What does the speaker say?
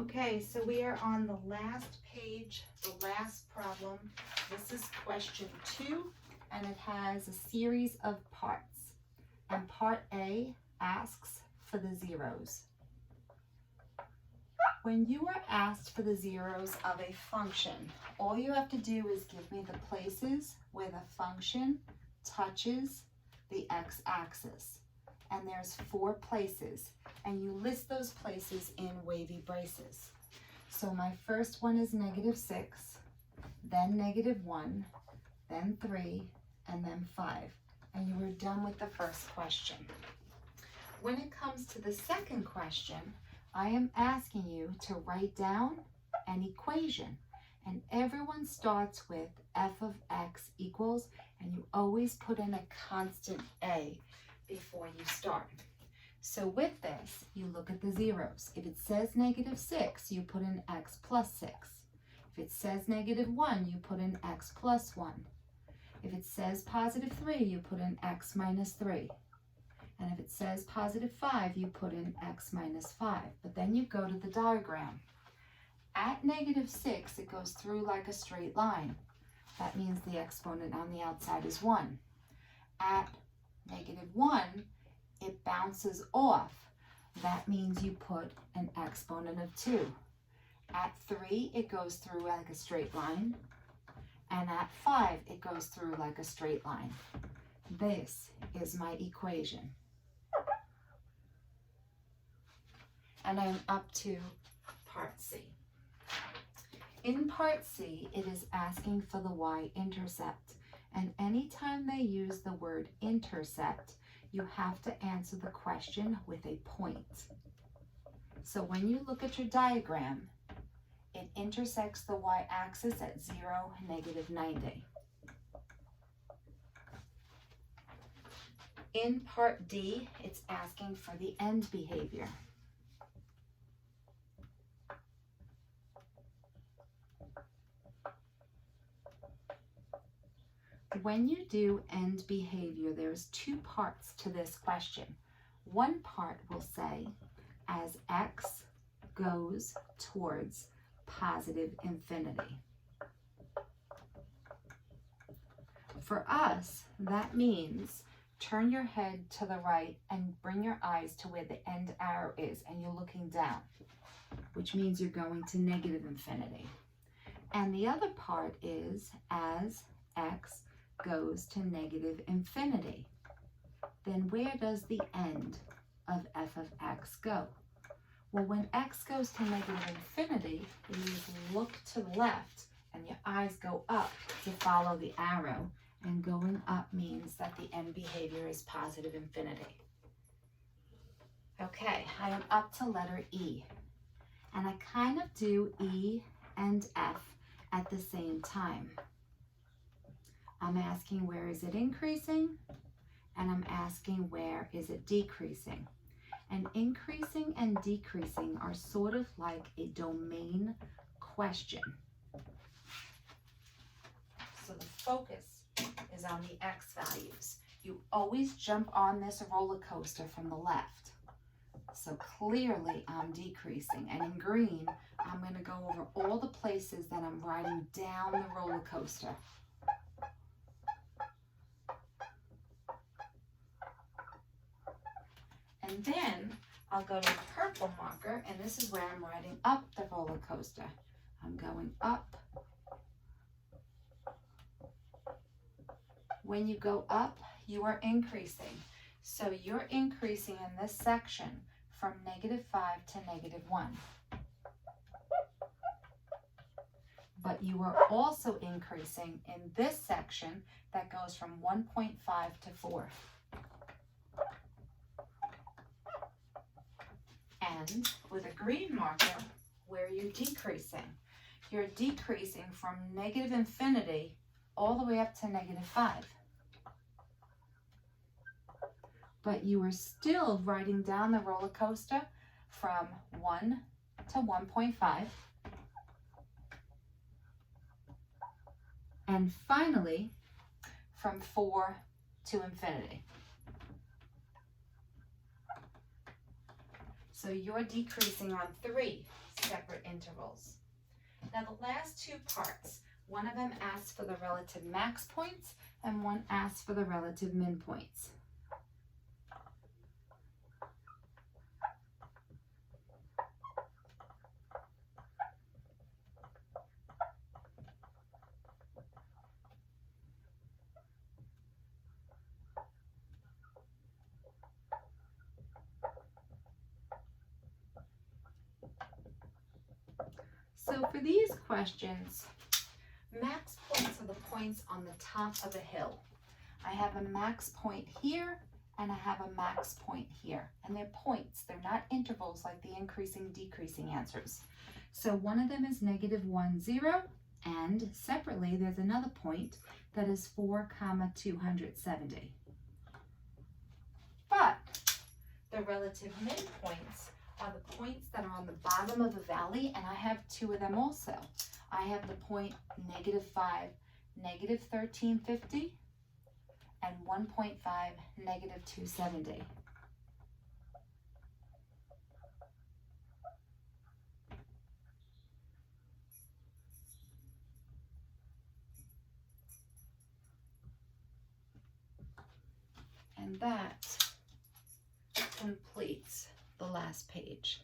Okay, so we are on the last page, the last problem. This is question 2, and it has a series of parts. And part A asks for the zeros. When you are asked for the zeros of a function, all you have to do is give me the places where the function touches the x-axis. And there's 4 places, and you list those places in wavy braces. So my first one is -6, then -1, then 3, and then 5. And you are done with the first question. When it comes to the second question, I am asking you to write down an equation. And everyone starts with f of x equals, and you always put in a constant a before you start. So with this, you look at the zeros. If it says -6, you put in x plus 6. If it says -1, you put in x plus 1. If it says +3, you put in x minus 3. And if it says +5, you put in x minus 5. But then you go to the diagram. At -6, it goes through like a straight line. That means the exponent on the outside is 1. At -1, it bounces off. That means you put an exponent of 2. At 3, it goes through like a straight line. And at 5, it goes through like a straight line. This is my equation. And I'm up to part C. In part C, it is asking for the y-intercept. And anytime they use the word intercept, you have to answer the question with a point. So when you look at your diagram, it intersects the y-axis at 0, -90. In part D, it's asking for the end behavior. When you do end behavior, there's 2 parts to this question. One part will say, as x goes towards positive infinity. For us, that means turn your head to the right and bring your eyes to where the end arrow is, and you're looking down, which means you're going to negative infinity. And the other part is as x goes to negative infinity. Then where does the end of f of x go? Well, when x goes to negative infinity, you look to the left and your eyes go up to follow the arrow, and going up means that the end behavior is positive infinity. Okay, I am up to letter E, and I kind of do E and F at the same time. I'm asking where is it increasing, and I'm asking where is it decreasing. And increasing and decreasing are sort of like a domain question. So the focus is on the x values. You always jump on this roller coaster from the left. So clearly I'm decreasing, and in green, I'm going to go over all the places that I'm riding down the roller coaster. And then I'll go to the purple marker, and this is where I'm riding up the roller coaster. I'm going up. When you go up, you are increasing. So you're increasing in this section from -5 to -1. But you are also increasing in this section that goes from 1.5 to 4. And with a green marker, where you're decreasing. You're decreasing from negative infinity all the way up to -5. But you are still riding down the roller coaster from 1 to 1.5. And finally, from 4 to infinity. So you're decreasing on 3. separate intervals. Now the last two parts, one of them asks for the relative max points and one asks for the relative min points. So for these questions, max points are the points on the top of a hill. I have a max point here and I have a max point here. And they're points, they're not intervals like the increasing, decreasing answers. So one of them is -1, 0, and separately there's another point that is 4, 270. But the relative midpoints are the points that are on the bottom of a valley, and I have two of them also. I have the point -5, -1350, and 1.5, -270. And that completes the last page.